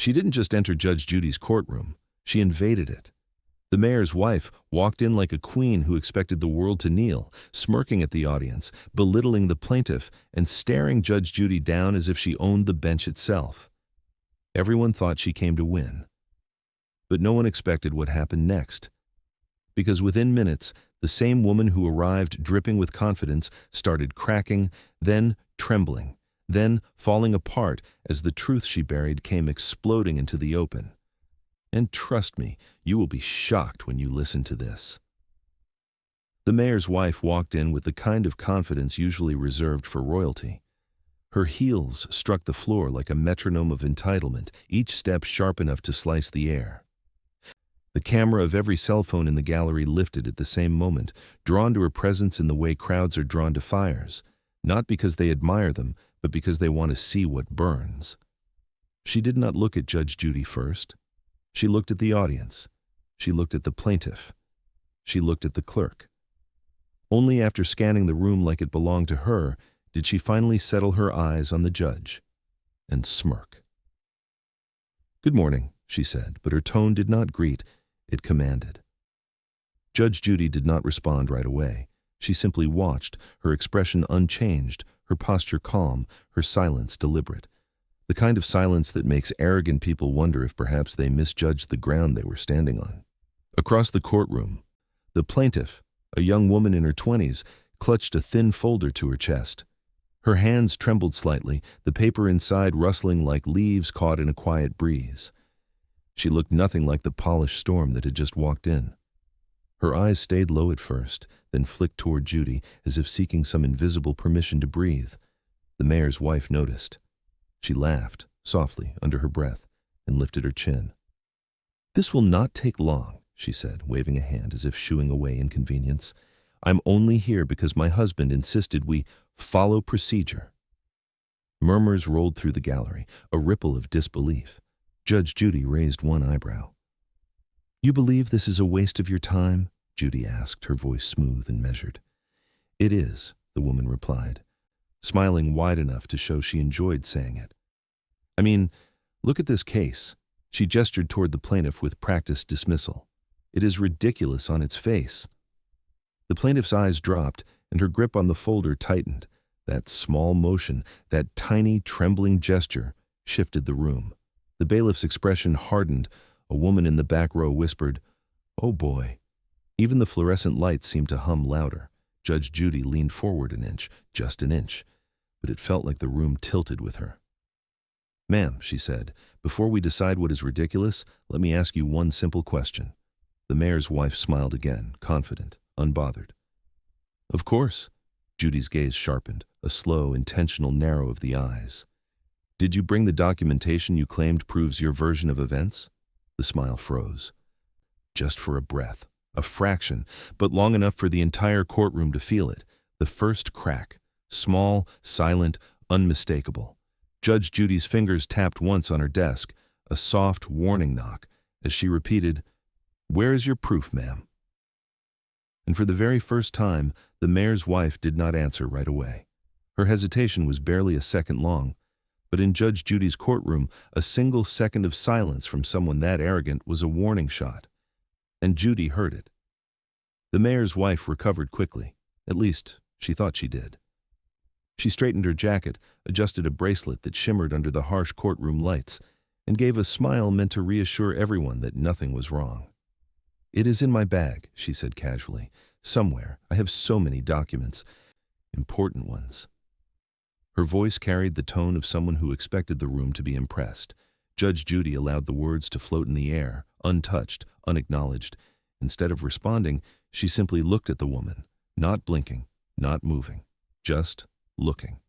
She didn't just enter Judge Judy's courtroom, she invaded it. The mayor's wife walked in like a queen who expected the world to kneel, smirking at the audience, belittling the plaintiff, and staring Judge Judy down as if she owned the bench itself. Everyone thought she came to win. But no one expected what happened next. Because within minutes, the same woman who arrived dripping with confidence started cracking, then trembling, then falling apart as the truth she buried came exploding into the open. And trust me, you will be shocked when you listen to this. The mayor's wife walked in with the kind of confidence usually reserved for royalty. Her heels struck the floor like a metronome of entitlement, each step sharp enough to slice the air. The camera of every cell phone in the gallery lifted at the same moment, drawn to her presence in the way crowds are drawn to fires, not because they admire them, but because they want to see what burns. She did not look at Judge Judy first. She looked at the audience. She looked at the plaintiff. She looked at the clerk. Only after scanning the room like it belonged to her did she finally settle her eyes on the judge and smirk. "Good morning," she said, but her tone did not greet, it commanded. Judge Judy did not respond right away. She simply watched, her expression unchanged, her posture calm, her silence deliberate. The kind of silence that makes arrogant people wonder if perhaps they misjudged the ground they were standing on. Across the courtroom, the plaintiff, a young woman in her 20s, clutched a thin folder to her chest. Her hands trembled slightly, the paper inside rustling like leaves caught in a quiet breeze. She looked nothing like the polished storm that had just walked in. Her eyes stayed low at first, then flicked toward Judy as if seeking some invisible permission to breathe. The mayor's wife noticed. She laughed, softly, under her breath, and lifted her chin. "This will not take long," she said, waving a hand as if shooing away inconvenience. "I'm only here because my husband insisted we follow procedure." Murmurs rolled through the gallery, a ripple of disbelief. Judge Judy raised one eyebrow. "You believe this is a waste of your time?" Judy asked, her voice smooth and measured. "It is," the woman replied, smiling wide enough to show she enjoyed saying it. "I mean, look at this case." She gestured toward the plaintiff with practiced dismissal. "It is ridiculous on its face." The plaintiff's eyes dropped, and her grip on the folder tightened. That small motion, that tiny, trembling gesture, shifted the room. The bailiff's expression hardened. A woman in the back row whispered, "Oh boy." Even the fluorescent lights seemed to hum louder. Judge Judy leaned forward an inch, just an inch, but it felt like the room tilted with her. "Ma'am," she said, "before we decide what is ridiculous, let me ask you one simple question." The mayor's wife smiled again, confident, unbothered. "Of course." Judy's gaze sharpened, a slow, intentional narrow of the eyes. "Did you bring the documentation you claimed proves your version of events?" The smile froze. Just for a breath, a fraction, but long enough for the entire courtroom to feel it. The first crack, small, silent, unmistakable. Judge Judy's fingers tapped once on her desk, a soft, warning knock, as she repeated, "Where is your proof, ma'am?" And for the very first time, the mayor's wife did not answer right away. Her hesitation was barely a second long, but in Judge Judy's courtroom, a single second of silence from someone that arrogant was a warning shot. And Judy heard it. The mayor's wife recovered quickly. At least, she thought she did. She straightened her jacket, adjusted a bracelet that shimmered under the harsh courtroom lights, and gave a smile meant to reassure everyone that nothing was wrong. "It is in my bag," she said casually. "Somewhere. I have so many documents. Important ones." Her voice carried the tone of someone who expected the room to be impressed. Judge Judy allowed the words to float in the air, untouched, unacknowledged. Instead of responding, she simply looked at the woman, not blinking, not moving, just looking.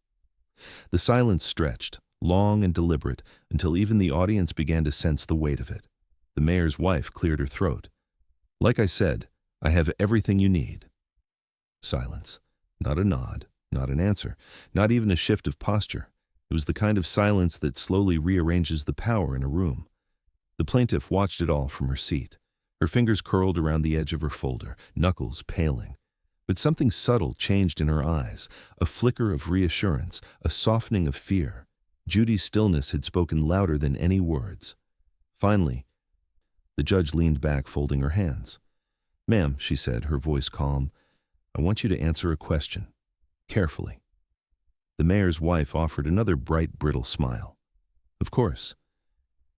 The silence stretched, long and deliberate, until even the audience began to sense the weight of it. The mayor's wife cleared her throat. "Like I said, I have everything you need." Silence. Not a nod, not an answer, not even a shift of posture. It was the kind of silence that slowly rearranges the power in a room. The plaintiff watched it all from her seat. Her fingers curled around the edge of her folder, knuckles paling. But something subtle changed in her eyes, a flicker of reassurance, a softening of fear. Judy's stillness had spoken louder than any words. Finally, the judge leaned back, folding her hands. "Ma'am," she said, her voice calm, "I want you to answer a question. Carefully." The mayor's wife offered another bright, brittle smile. "Of course.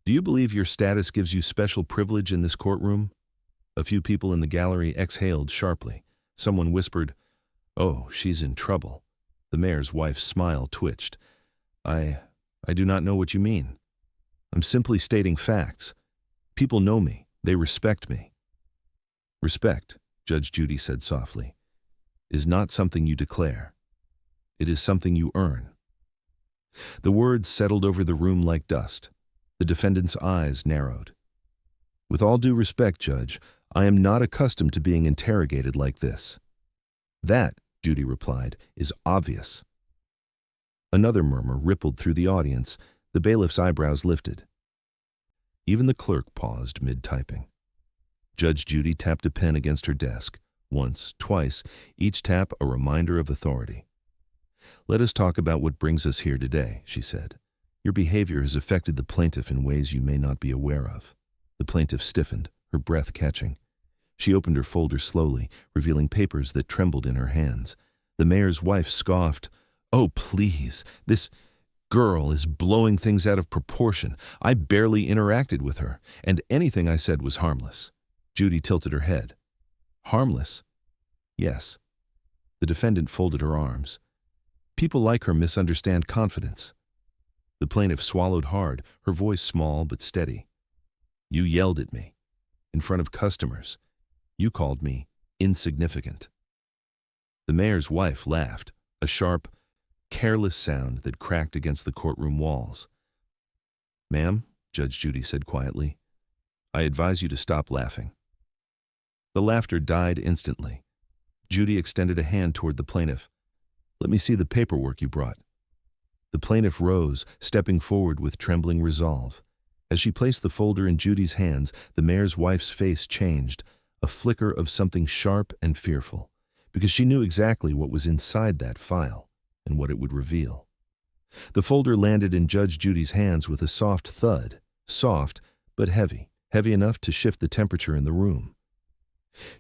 Do you believe your status gives you special privilege in this courtroom?" A few people in the gallery exhaled sharply. Someone whispered, "Oh, she's in trouble." The mayor's wife's smile twitched. I do not know what you mean. I'm simply stating facts. People know me. They respect me." "Respect," Judge Judy said softly, "is not something you declare. It is something you earn." The words settled over the room like dust. The defendant's eyes narrowed. "With all due respect, Judge, I am not accustomed to being interrogated like this." "That," Judy replied, "is obvious." Another murmur rippled through the audience. The bailiff's eyebrows lifted. Even the clerk paused mid-typing. Judge Judy tapped a pen against her desk. Once, twice, each tap a reminder of authority. "Let us talk about what brings us here today," she said. "Your behavior has affected the plaintiff in ways you may not be aware of." The plaintiff stiffened, her breath catching. She opened her folder slowly, revealing papers that trembled in her hands. The mayor's wife scoffed. "Oh, please, this girl is blowing things out of proportion. I barely interacted with her, and anything I said was harmless." Judy tilted her head. "Harmless?" "Yes." The defendant folded her arms. "People like her misunderstand confidence." The plaintiff swallowed hard, her voice small but steady. "You yelled at me. In front of customers. You called me insignificant." The mayor's wife laughed, a sharp, careless sound that cracked against the courtroom walls. "Ma'am," Judge Judy said quietly, "I advise you to stop laughing." The laughter died instantly. Judy extended a hand toward the plaintiff. "Let me see the paperwork you brought." The plaintiff rose, stepping forward with trembling resolve. As she placed the folder in Judy's hands, the mayor's wife's face changed, a flicker of something sharp and fearful, because she knew exactly what was inside that file and what it would reveal. The folder landed in Judge Judy's hands with a soft thud, soft but heavy, heavy enough to shift the temperature in the room.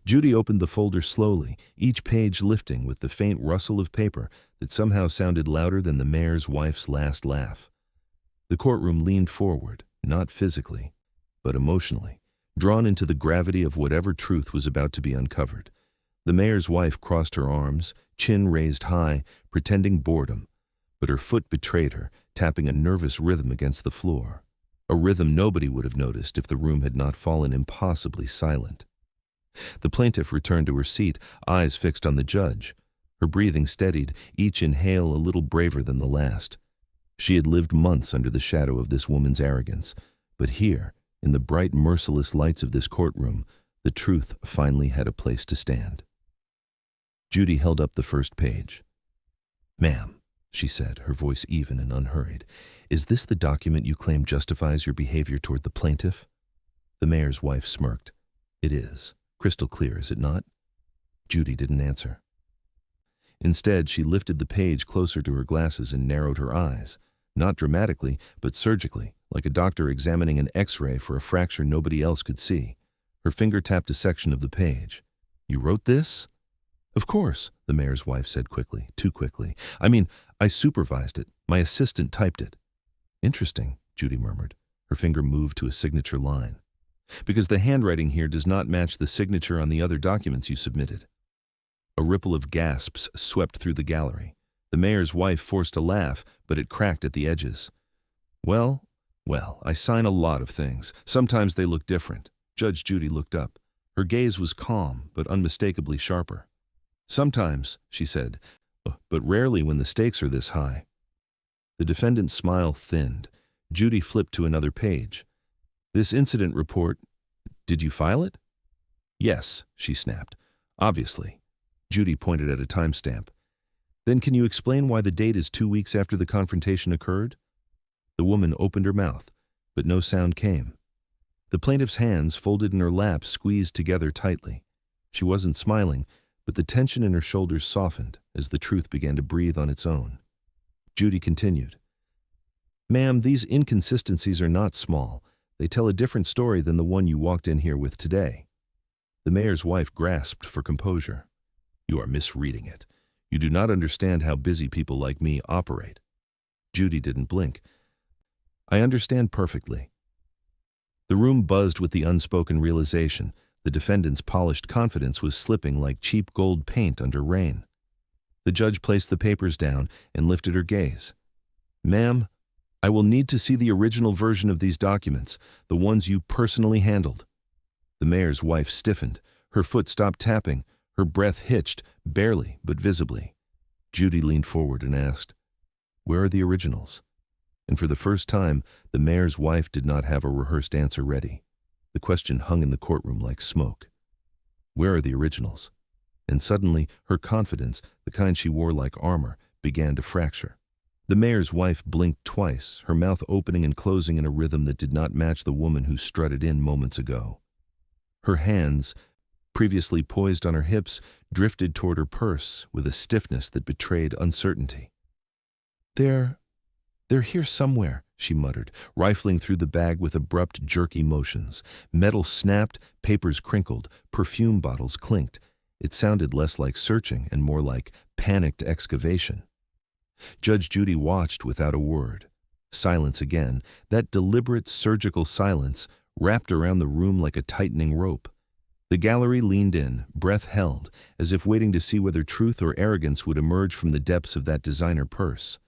Judy opened the folder slowly, each page lifting with the faint rustle of paper that somehow sounded louder than the mayor's wife's last laugh. The courtroom leaned forward, not physically, but emotionally, drawn into the gravity of whatever truth was about to be uncovered. The mayor's wife crossed her arms, chin raised high, pretending boredom, but her foot betrayed her, tapping a nervous rhythm against the floor, a rhythm nobody would have noticed if the room had not fallen impossibly silent. The plaintiff returned to her seat, eyes fixed on the judge. Her breathing steadied, each inhale a little braver than the last. She had lived months under the shadow of this woman's arrogance, but here, in the bright, merciless lights of this courtroom, the truth finally had a place to stand. Judy held up the first page. "Ma'am," she said, her voice even and unhurried, "is this the document you claim justifies your behavior toward the plaintiff?" The mayor's wife smirked. "It is. Crystal clear, is it not?" Judy didn't answer. Instead, she lifted the page closer to her glasses and narrowed her eyes, not dramatically, but surgically, like a doctor examining an X-ray for a fracture nobody else could see. Her finger tapped a section of the page. "You wrote this?" "Of course," the mayor's wife said quickly, too quickly. I supervised it. My assistant typed it." "Interesting," Judy murmured. Her finger moved to a signature line. "Because the handwriting here does not match the signature on the other documents you submitted." A ripple of gasps swept through the gallery. The mayor's wife forced a laugh, but it cracked at the edges. Well, I sign a lot of things. Sometimes they look different." Judge Judy looked up. Her gaze was calm, but unmistakably sharper. "Sometimes," she said, "but rarely when the stakes are this high." The defendant's smile thinned. Judy flipped to another page. "This incident report, did you file it?" "Yes," she snapped. "Obviously." Judy pointed at a timestamp. "Then can you explain why the date is 2 weeks after the confrontation occurred?" The woman opened her mouth, but no sound came. The plaintiff's hands, folded in her lap, squeezed together tightly. She wasn't smiling, but the tension in her shoulders softened as the truth began to breathe on its own. Judy continued. "Ma'am, these inconsistencies are not small. They tell a different story than the one you walked in here with today." The mayor's wife grasped for composure. "You are misreading it. You do not understand how busy people like me operate." Judy didn't blink. "I understand perfectly." The room buzzed with the unspoken realization. The defendant's polished confidence was slipping like cheap gold paint under rain. The judge placed the papers down and lifted her gaze. "Ma'am, I will need to see the original version of these documents, the ones you personally handled." The mayor's wife stiffened. Her foot stopped tapping. Her breath hitched, barely but visibly. Judy leaned forward and asked, "Where are the originals?" And for the first time, the mayor's wife did not have a rehearsed answer ready. The question hung in the courtroom like smoke. Where are the originals? And suddenly, her confidence, the kind she wore like armor, began to fracture. The mayor's wife blinked twice, her mouth opening and closing in a rhythm that did not match the woman who strutted in moments ago. Her hands, previously poised on her hips, drifted toward her purse with a stiffness that betrayed uncertainty. They're here somewhere," she muttered, rifling through the bag with abrupt, jerky motions. Metal snapped, papers crinkled, perfume bottles clinked. It sounded less like searching and more like panicked excavation. Judge Judy watched without a word. Silence again, that deliberate surgical silence wrapped around the room like a tightening rope. The gallery leaned in, breath held, as if waiting to see whether truth or arrogance would emerge from the depths of that designer purse.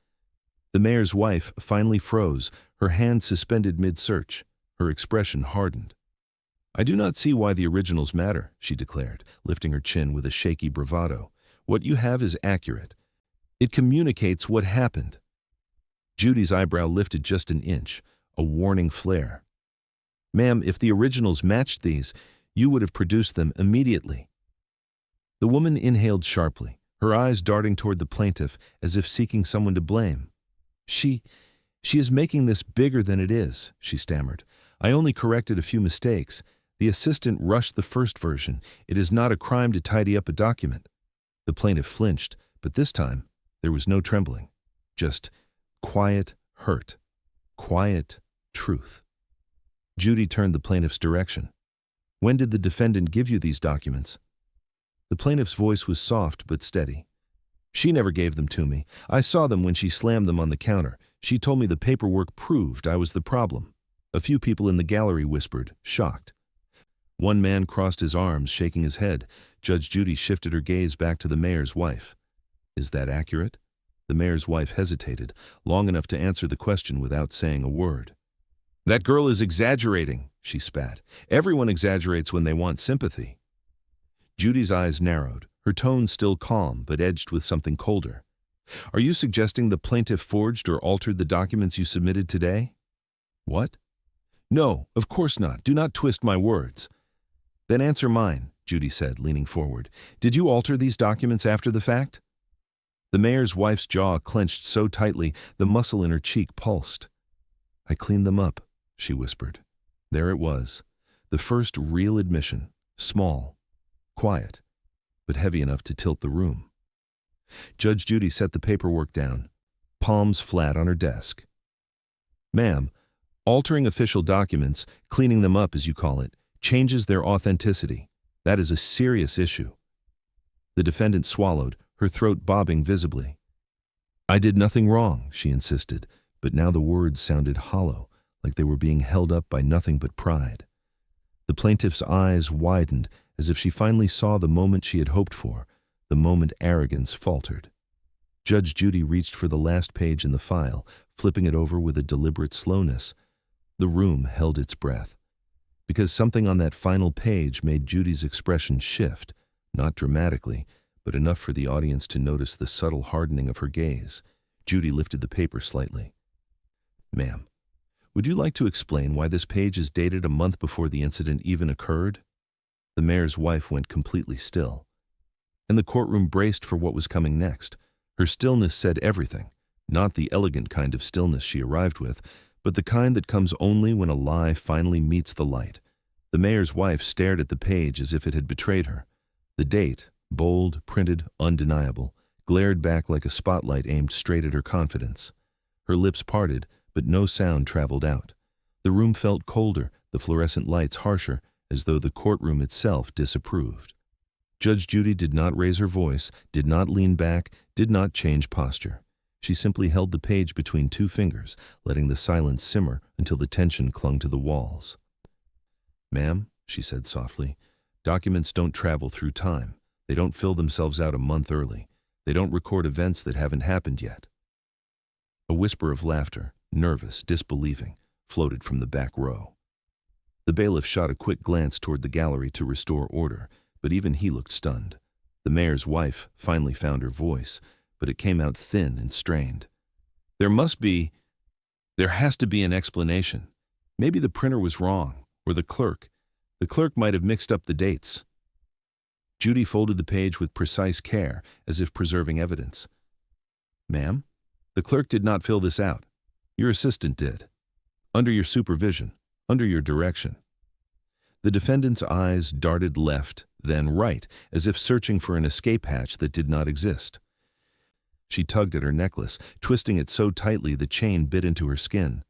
The mayor's wife finally froze, her hand suspended mid-search. Her expression hardened. "I do not see why the originals matter," she declared, lifting her chin with a shaky bravado. "What you have is accurate. It communicates what happened." Judy's eyebrow lifted just an inch, a warning flare. "Ma'am, if the originals matched these, you would have produced them immediately." The woman inhaled sharply, her eyes darting toward the plaintiff as if seeking someone to blame. She is making this bigger than it is," she stammered. "I only corrected a few mistakes. The assistant rushed the first version. It is not a crime to tidy up a document." The plaintiff flinched, but this time there was no trembling. Just quiet hurt. Quiet truth. Judy turned the plaintiff's direction. "When did the defendant give you these documents?" The plaintiff's voice was soft but steady. "She never gave them to me. I saw them when she slammed them on the counter. She told me the paperwork proved I was the problem." A few people in the gallery whispered, shocked. One man crossed his arms, shaking his head. Judge Judy shifted her gaze back to the mayor's wife. "Is that accurate?" The mayor's wife hesitated, long enough to answer the question without saying a word. "That girl is exaggerating," she spat. "Everyone exaggerates when they want sympathy." Judy's eyes narrowed, her tone still calm but edged with something colder. "Are you suggesting the plaintiff forged or altered the documents you submitted today?" "What?" "No, of course not. Do not twist my words." "Then answer mine," Judy said, leaning forward. "Did you alter these documents after the fact?" The mayor's wife's jaw clenched so tightly the muscle in her cheek pulsed. "I cleaned them up," she whispered. There it was, the first real admission, small, quiet, but heavy enough to tilt the room. Judge Judy set the paperwork down, palms flat on her desk. "Ma'am, altering official documents, cleaning them up as you call it, changes their authenticity. That is a serious issue." The defendant swallowed, her throat bobbing visibly. "I did nothing wrong," she insisted, but now the words sounded hollow, like they were being held up by nothing but pride. The plaintiff's eyes widened as if she finally saw the moment she had hoped for, the moment arrogance faltered. Judge Judy reached for the last page in the file, flipping it over with a deliberate slowness. The room held its breath, because something on that final page made Judy's expression shift, not dramatically, but enough for the audience to notice the subtle hardening of her gaze. Judy lifted the paper slightly. "Ma'am, would you like to explain why this page is dated a month before the incident even occurred?" The mayor's wife went completely still, and the courtroom braced for what was coming next. Her stillness said everything, not the elegant kind of stillness she arrived with, but the kind that comes only when a lie finally meets the light. The mayor's wife stared at the page as if it had betrayed her. The date, bold, printed, undeniable, glared back like a spotlight aimed straight at her confidence. Her lips parted, but no sound traveled out. The The room felt colder, the fluorescent lights harsher, as though the courtroom itself disapproved. Judge Judy did not raise her voice, did not lean back, did not change posture. She simply held the page between two fingers, letting the silence simmer until the tension clung to the walls. "Ma'am," she said softly, "documents don't travel through time. They don't fill themselves out a month early. They don't record events that haven't happened yet." A whisper of laughter, nervous, disbelieving, floated from the back row. The bailiff shot a quick glance toward the gallery to restore order, but even he looked stunned. The mayor's wife finally found her voice, but it came out thin and strained. There has to be an explanation. Maybe the printer was wrong, or the clerk. The clerk might have mixed up the dates." Judy folded the page with precise care, as if preserving evidence. "Ma'am, the clerk did not fill this out. Your assistant did. Under your supervision, under your direction." The defendant's eyes darted left, then right, as if searching for an escape hatch that did not exist. She tugged at her necklace, twisting it so tightly the chain bit into her skin.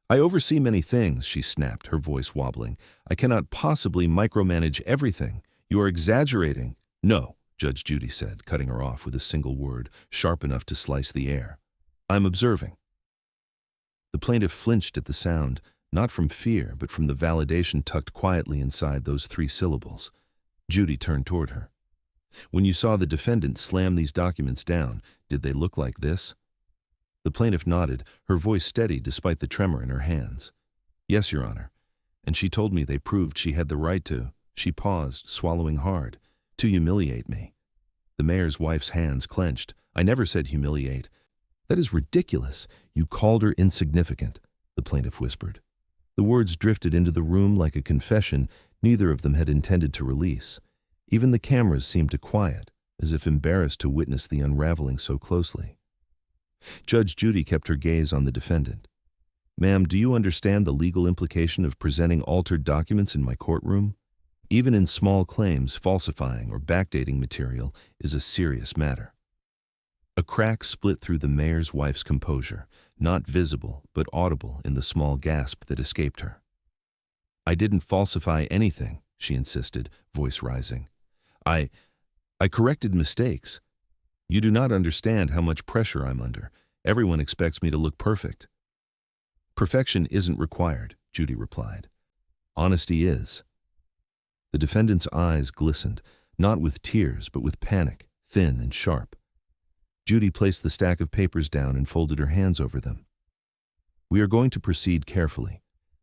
"I oversee many things," she snapped, her voice wobbling. "I cannot possibly micromanage everything. You are exaggerating." "No," Judge Judy said, cutting her off with a single word, sharp enough to slice the air. "I'm observing." The plaintiff flinched at the sound, not from fear, but from the validation tucked quietly inside those three syllables. Judy turned toward her. "When you saw the defendant slam these documents down, did they look like this?" The plaintiff nodded, her voice steady despite the tremor in her hands. "Yes, Your Honor. And she told me they proved she had the right to," she paused, swallowing hard, "to humiliate me." The mayor's wife's hands clenched. "I never said humiliate." "That is ridiculous. You called her insignificant," the plaintiff whispered. The words drifted into the room like a confession neither of them had intended to release. Even the cameras seemed to quiet, as if embarrassed to witness the unraveling so closely. Judge Judy kept her gaze on the defendant. "Ma'am, do you understand the legal implication of presenting altered documents in my courtroom? Even in small claims, falsifying or backdating material is a serious matter." A crack split through the mayor's wife's composure, not visible but audible in the small gasp that escaped her. "I didn't falsify anything," she insisted, voice rising. I corrected mistakes. You do not understand how much pressure I'm under. Everyone expects me to look perfect." "Perfection isn't required," Judy replied. "Honesty is." The defendant's eyes glistened, not with tears but with panic, thin and sharp. Judy placed the stack of papers down and folded her hands over them. "We are going to proceed carefully,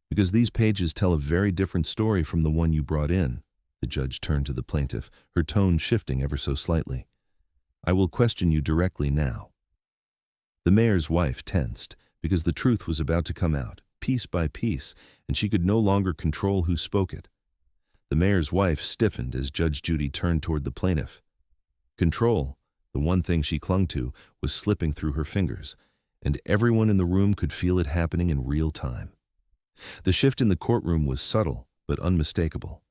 because these pages tell a very different story from the one you brought in." The judge turned to the plaintiff, her tone shifting ever so slightly. "I will question you directly now." The mayor's wife tensed, because the truth was about to come out, piece by piece, and she could no longer control who spoke it. The mayor's wife stiffened as Judge Judy turned toward the plaintiff. Control, the one thing she clung to, was slipping through her fingers, and everyone in the room could feel it happening in real time. The shift in the courtroom was subtle but unmistakable.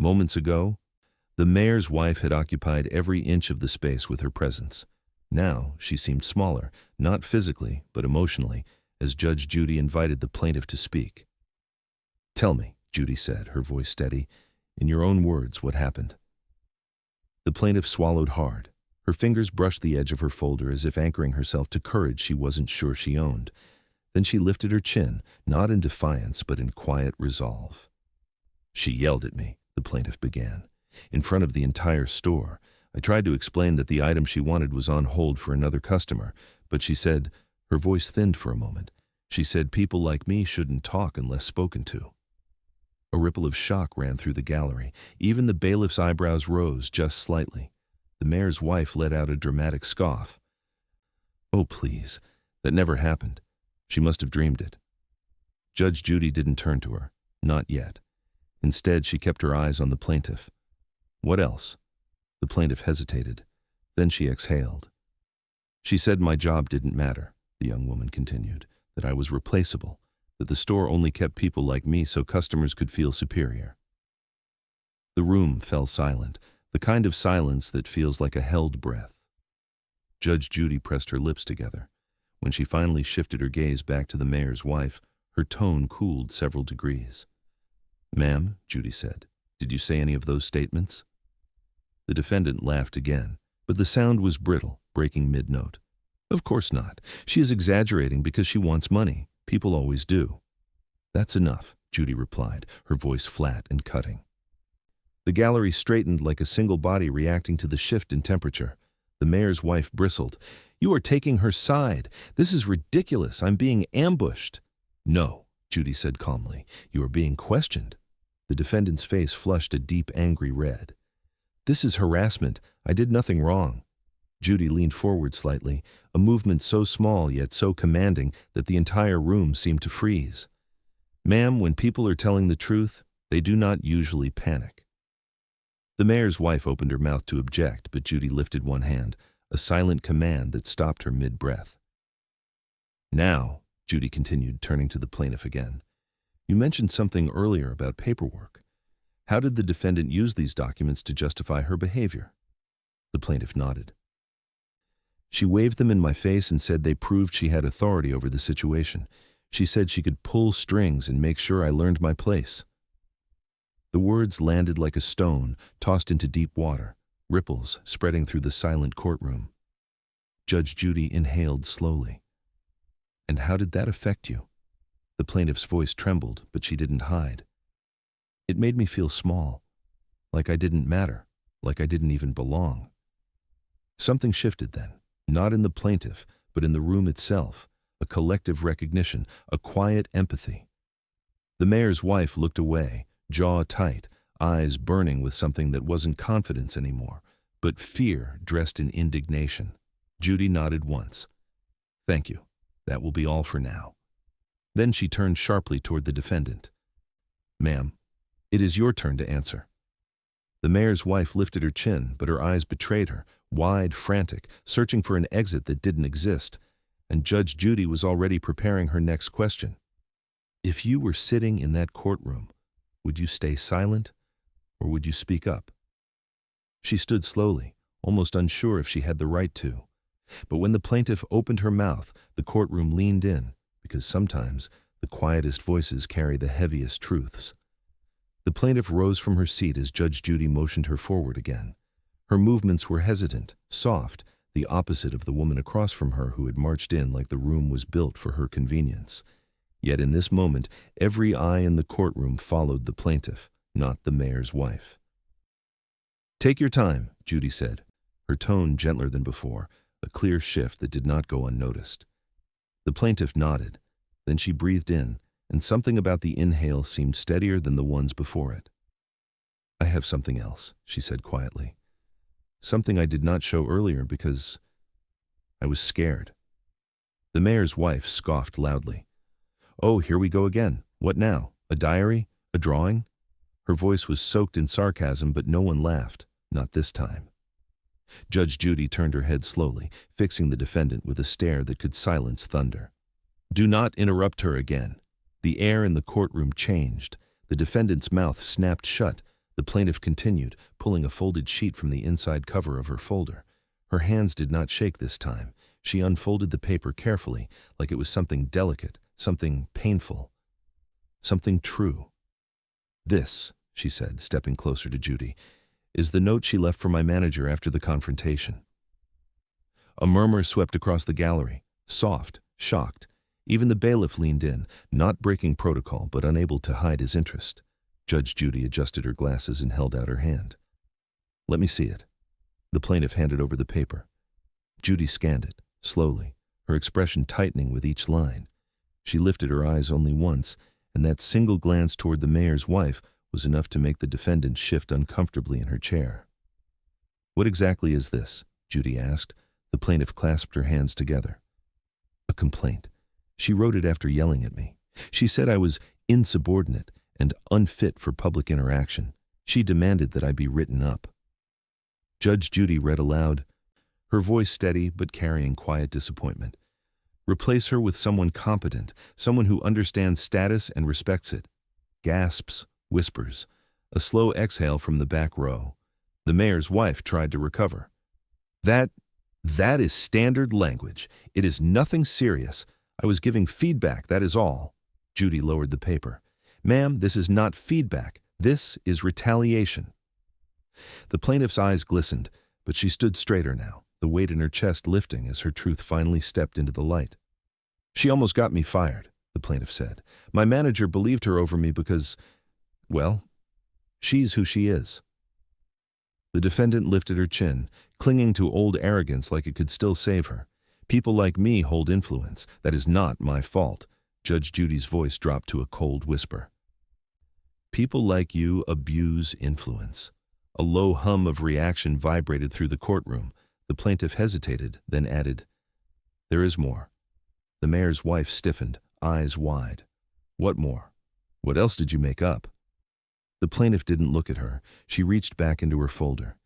Moments ago, the mayor's wife had occupied every inch of the space with her presence. Now she seemed smaller, not physically but emotionally, as Judge Judy invited the plaintiff to speak. "Tell me," Judy said, her voice steady, "in your own words, what happened." The plaintiff swallowed hard. Her fingers brushed the edge of her folder as if anchoring herself to courage she wasn't sure she owned. Then she lifted her chin, not in defiance but in quiet resolve. "She yelled at me," the plaintiff began, "in front of the entire store. I tried to explain that the item she wanted was on hold for another customer, but she said," her voice thinned for a moment, "she said people like me shouldn't talk unless spoken to." A ripple of shock ran through the gallery. Even the bailiff's eyebrows rose just slightly. The mayor's wife let out a dramatic scoff. "Oh, please, that never happened. She must have dreamed it." Judge Judy didn't turn to her, not yet. Instead, she kept her eyes on the plaintiff. "What else?" The plaintiff hesitated. Then she exhaled. "She said my job didn't matter," the young woman continued, "that I was replaceable, that the store only kept people like me so customers could feel superior." The room fell silent, the kind of silence that feels like a held breath. Judge Judy pressed her lips together. When she finally shifted her gaze back to the mayor's wife, Her tone cooled several degrees. "Ma'am," Judy said, "did you say any of those statements?" The defendant laughed again, but the sound was brittle, breaking mid-note. "Of course not. She is exaggerating because she wants money. People always do." "That's enough," Judy replied, her voice flat and cutting. The gallery straightened like a single body reacting to the shift in temperature. The mayor's wife bristled. "You are taking her side. This is ridiculous. I'm being ambushed." "No," Judy said calmly. "You are being questioned." The defendant's face flushed a deep, angry red. "This is harassment. I did nothing wrong." Judy leaned forward slightly, a movement so small yet so commanding that the entire room seemed to freeze. "Ma'am, when people are telling the truth, they do not usually panic." The mayor's wife opened her mouth to object, but Judy lifted one hand, a silent command that stopped her mid-breath. "Now," Judy continued, turning to the plaintiff again, "you mentioned something earlier about paperwork. How did the defendant use these documents to justify her behavior?" The plaintiff nodded. "She waved them in my face and said they proved she had authority over the situation. She said she could pull strings and make sure I learned my place." The words landed like a stone tossed into deep water, ripples spreading through the silent courtroom. Judge Judy inhaled slowly. "And how did that affect you?" The plaintiff's voice trembled, but she didn't hide. "It made me feel small, like I didn't matter, like I didn't even belong." Something shifted then, not in the plaintiff, but in the room itself, a collective recognition, a quiet empathy. The mayor's wife looked away, jaw tight, eyes burning with something that wasn't confidence anymore, but fear dressed in indignation. Judy nodded once. "Thank you. That will be all for now." Then she turned sharply toward the defendant. "Ma'am, it is your turn to answer." The mayor's wife lifted her chin, but her eyes betrayed her, wide, frantic, searching for an exit that didn't exist, and Judge Judy was already preparing her next question. "If you were sitting in that courtroom, would you stay silent, or would you speak up?" She stood slowly, almost unsure if she had the right to. But when the plaintiff opened her mouth, the courtroom leaned in, because sometimes the quietest voices carry the heaviest truths. The plaintiff rose from her seat as Judge Judy motioned her forward again. Her movements were hesitant, soft, the opposite of the woman across from her who had marched in like the room was built for her convenience. Yet in this moment, every eye in the courtroom followed the plaintiff, not the mayor's wife. "Take your time," Judy said, her tone gentler than before, a clear shift that did not go unnoticed. The plaintiff nodded. Then she breathed in, and something about the inhale seemed steadier than the ones before it. "I have something else," she said quietly. "Something I did not show earlier because I was scared." The mayor's wife scoffed loudly. "Oh, here we go again. What now? A diary? A drawing?" Her voice was soaked in sarcasm, but no one laughed, not this time. Judge Judy turned her head slowly, fixing the defendant with a stare that could silence thunder. "Do not interrupt her again." The air in the courtroom changed. The defendant's mouth snapped shut. The plaintiff continued, pulling a folded sheet from the inside cover of her folder. Her hands did not shake this time. She unfolded the paper carefully, like it was something delicate, something painful, something true. "This," she said, stepping closer to Judy, "is the note she left for my manager after the confrontation." A murmur swept across the gallery, soft, shocked. Even the bailiff leaned in, not breaking protocol but unable to hide his interest. Judge Judy adjusted her glasses and held out her hand. "Let me see it." The plaintiff handed over the paper. Judy scanned it, slowly, her expression tightening with each line. She lifted her eyes only once, and that single glance toward the mayor's wife was enough to make the defendant shift uncomfortably in her chair. "What exactly is this?" Judy asked. The plaintiff clasped her hands together. "A complaint. She wrote it after yelling at me. She said I was insubordinate and unfit for public interaction. She demanded that I be written up." Judge Judy read aloud, her voice steady but carrying quiet disappointment. "Replace her with someone competent, someone who understands status and respects it." Gasps, whispers, a slow exhale from the back row. The mayor's wife tried to recover. That is standard language. It is nothing serious. I was giving feedback, that is all." Judy lowered the paper. "Ma'am, this is not feedback. This is retaliation." The plaintiff's eyes glistened, but she stood straighter now, the weight in her chest lifting as her truth finally stepped into the light. "She almost got me fired," the plaintiff said. "My manager believed her over me because, well, she's who she is." The defendant lifted her chin, clinging to old arrogance like it could still save her. "People like me hold influence. That is not my fault." Judge Judy's voice dropped to a cold whisper. "People like you abuse influence." A low hum of reaction vibrated through the courtroom. The plaintiff hesitated, then added, "There is more." The mayor's wife stiffened, eyes wide. "What more? What else did you make up?" The plaintiff didn't look at her. She reached back into her folder.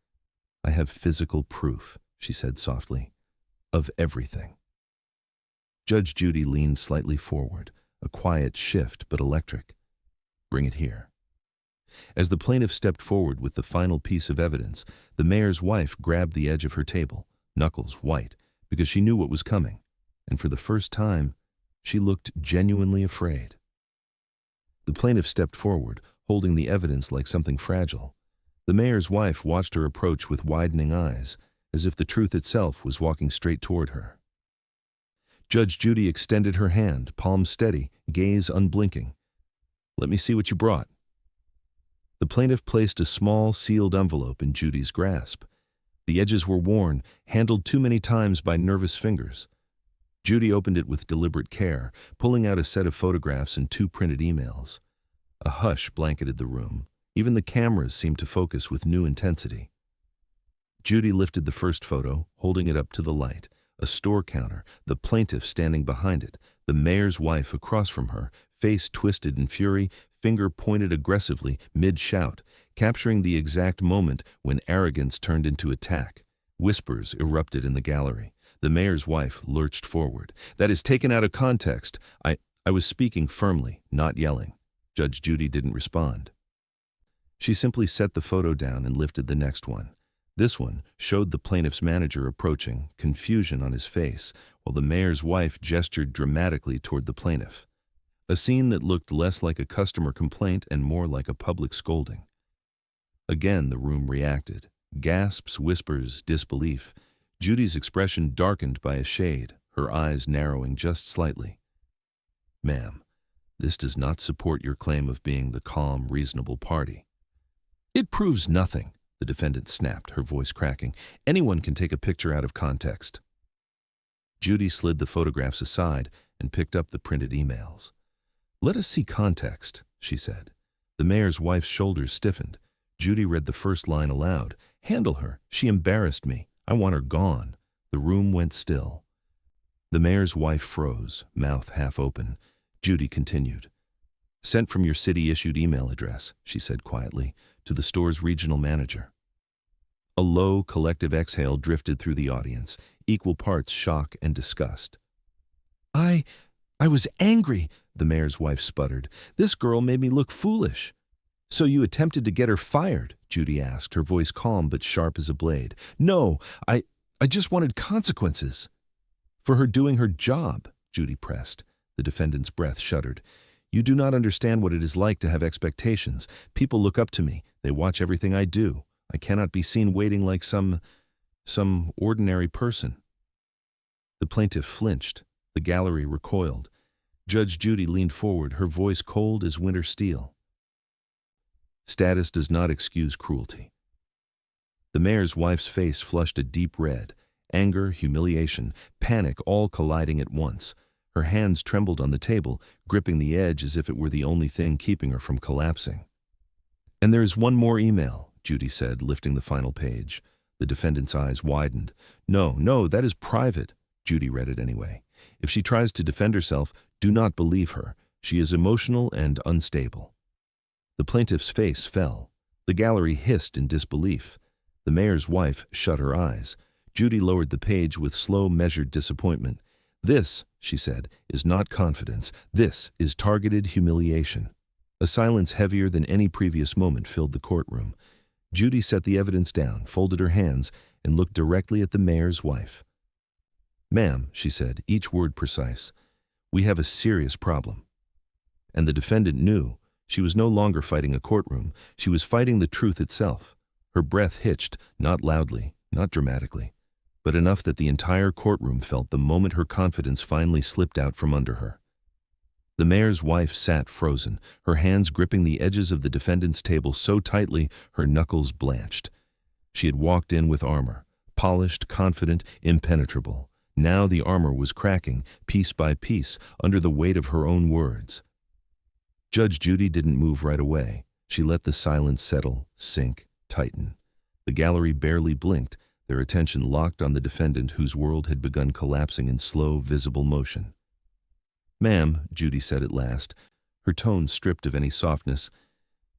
"I have physical proof," she said softly, "of everything." Judge Judy leaned slightly forward, a quiet shift but electric. "Bring it here." As the plaintiff stepped forward with the final piece of evidence, the mayor's wife grabbed the edge of her table, knuckles white, because she knew what was coming, and for the first time, she looked genuinely afraid. The plaintiff stepped forward, holding the evidence like something fragile. The mayor's wife watched her approach with widening eyes, as if the truth itself was walking straight toward her. Judge Judy extended her hand, palm steady, gaze unblinking. "Let me see what you brought." The plaintiff placed a small, sealed envelope in Judy's grasp. The edges were worn, handled too many times by nervous fingers. Judy opened it with deliberate care, pulling out a set of photographs and 2 printed emails. A hush blanketed the room. Even the cameras seemed to focus with new intensity. Judy lifted the first photo, holding it up to the light. A store counter, the plaintiff standing behind it, the mayor's wife across from her, face twisted in fury, finger pointed aggressively, mid-shout, capturing the exact moment when arrogance turned into attack. Whispers erupted in the gallery. The mayor's wife lurched forward. "That is taken out of context. I was speaking firmly, not yelling." Judge Judy didn't respond. She simply set the photo down and lifted the next one. This one showed the plaintiff's manager approaching, confusion on his face, while the mayor's wife gestured dramatically toward the plaintiff. A scene that looked less like a customer complaint and more like a public scolding. Again, the room reacted. Gasps, whispers, disbelief. Judy's expression darkened by a shade, her eyes narrowing just slightly. "Ma'am, this does not support your claim of being the calm, reasonable party." "It proves nothing," the defendant snapped, her voice cracking. "Anyone can take a picture out of context." Judy slid the photographs aside and picked up the printed emails. "Let us see context," she said. The mayor's wife's shoulders stiffened. Judy read the first line aloud. "Handle her. She embarrassed me. I want her gone." The room went still. The mayor's wife froze, mouth half open. Judy continued. "Sent from your city-issued email address," she said quietly, "to the store's regional manager." A low, collective exhale drifted through the audience, equal parts shock and disgust. I was angry," the mayor's wife sputtered. "This girl made me look foolish." "So you attempted to get her fired?" Judy asked, her voice calm but sharp as a blade. "No, I just wanted consequences." "For her doing her job," Judy pressed. The defendant's breath shuddered. "You do not understand what it is like to have expectations. People look up to me. They watch everything I do. I cannot be seen waiting like some ordinary person." The plaintiff flinched. The gallery recoiled. Judge Judy leaned forward, her voice cold as winter steel. "Status does not excuse cruelty." The mayor's wife's face flushed a deep red. Anger, humiliation, panic all colliding at once. Her hands trembled on the table, gripping the edge as if it were the only thing keeping her from collapsing. "And there is one more email," Judy said, lifting the final page. The defendant's eyes widened. No, that is private." Judy read it anyway. "If she tries to defend herself, do not believe her. She is emotional and unstable." The plaintiff's face fell. The gallery hissed in disbelief. The mayor's wife shut her eyes. Judy lowered the page with slow, measured disappointment. "This," she said, "is not confidence. This is targeted humiliation." A silence heavier than any previous moment filled the courtroom. Judy set the evidence down, folded her hands, and looked directly at the mayor's wife. "Ma'am," she said, each word precise, "we have a serious problem." And the defendant knew. She was no longer fighting a courtroom. She was fighting the truth itself. Her breath hitched, not loudly, not dramatically, but enough that the entire courtroom felt the moment her confidence finally slipped out from under her. The mayor's wife sat frozen, her hands gripping the edges of the defendant's table so tightly her knuckles blanched. She had walked in with armor, polished, confident, impenetrable. Now the armor was cracking, piece by piece, under the weight of her own words. Judge Judy didn't move right away. She let the silence settle, sink, tighten. The gallery barely blinked, their attention locked on the defendant whose world had begun collapsing in slow, visible motion. "Ma'am," Judy said at last, her tone stripped of any softness,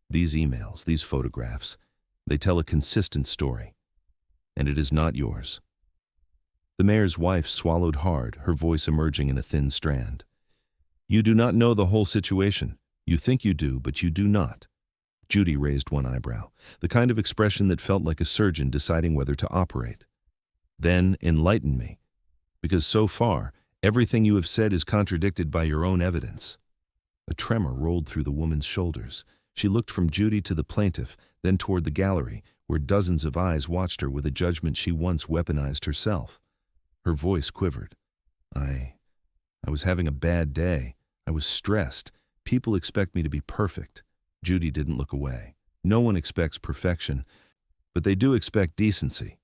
"these emails, these photographs, they tell a consistent story, and it is not yours." The mayor's wife swallowed hard, her voice emerging in a thin strand. "You do not know the whole situation. You think you do, but you do not." Judy raised one eyebrow, the kind of expression that felt like a surgeon deciding whether to operate. "Then enlighten me, because so far, everything you have said is contradicted by your own evidence." A tremor rolled through the woman's shoulders. She looked from Judy to the plaintiff, then toward the gallery, where dozens of eyes watched her with a judgment she once weaponized herself. Her voice quivered. I was having a bad day. I was stressed. People expect me to be perfect." Judy didn't look away. No one expects perfection, but they do expect decency.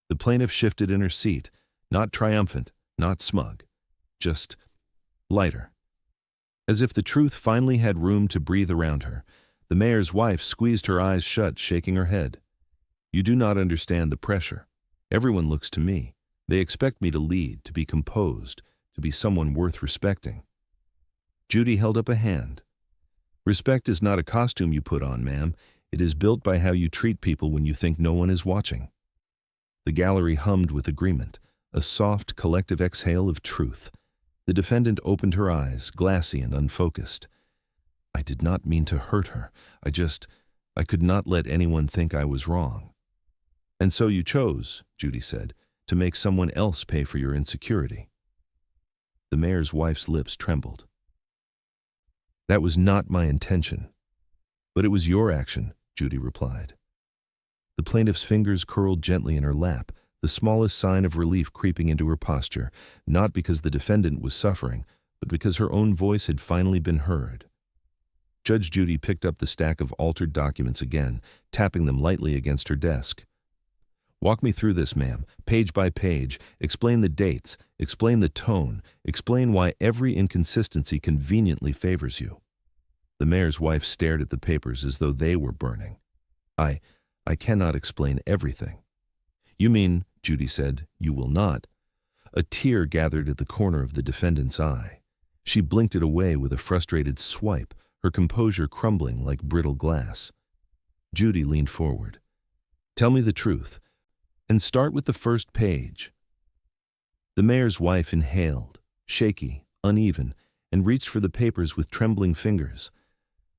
The plaintiff shifted in her seat, not triumphant, not smug, just lighter. As if the truth finally had room to breathe around her, the mayor's wife squeezed her eyes shut, shaking her head. "You do not understand the pressure. Everyone looks to me. They expect me to lead, to be composed, to be someone worth respecting." Judy held up a hand. "Respect is not a costume you put on, ma'am. It is built by how you treat people when you think no one is watching." The gallery hummed with agreement, a soft, collective exhale of truth. The defendant opened her eyes, glassy and unfocused. "I did not mean to hurt her. I could not let anyone think I was wrong." "And so you chose," Judy said, "to make someone else pay for your insecurity." The mayor's wife's lips trembled. "That was not my intention." "But it was your action," Judy replied. The plaintiff's fingers curled gently in her lap, the smallest sign of relief creeping into her posture, not because the defendant was suffering, but because her own voice had finally been heard. Judge Judy picked up the stack of altered documents again, tapping them lightly against her desk. "Walk me through this, ma'am, page by page. Explain the dates, explain the tone, explain why every inconsistency conveniently favors you." The mayor's wife stared at the papers as though they were burning. I cannot explain everything." "You mean," Judy said, "you will not." A tear gathered at the corner of the defendant's eye. She blinked it away with a frustrated swipe, her composure crumbling like brittle glass. Judy leaned forward. "Tell me the truth, and start with the first page." The mayor's wife inhaled, shaky, uneven, and reached for the papers with trembling fingers.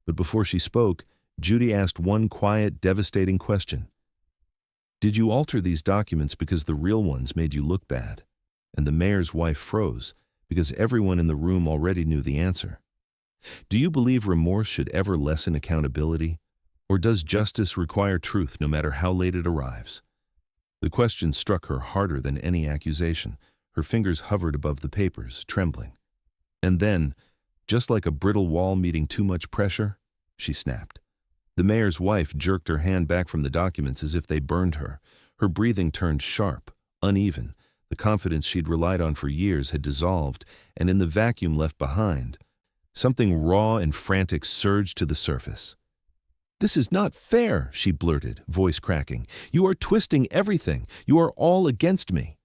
But before she spoke, Judy asked one quiet, devastating question. "Did you alter these documents because the real ones made you look bad?" And the mayor's wife froze, because everyone in the room already knew the answer. "Do you believe remorse should ever lessen accountability? Or does justice require truth no matter how late it arrives?" The question struck her harder than any accusation. Her fingers hovered above the papers, trembling. And then, just like a brittle wall meeting too much pressure, she snapped. The mayor's wife jerked her hand back from the documents as if they burned her. Her breathing turned sharp, uneven. The confidence she'd relied on for years had dissolved, and in the vacuum left behind, something raw and frantic surged to the surface. "This is not fair," she blurted, voice cracking. "You are twisting everything. You are all against me."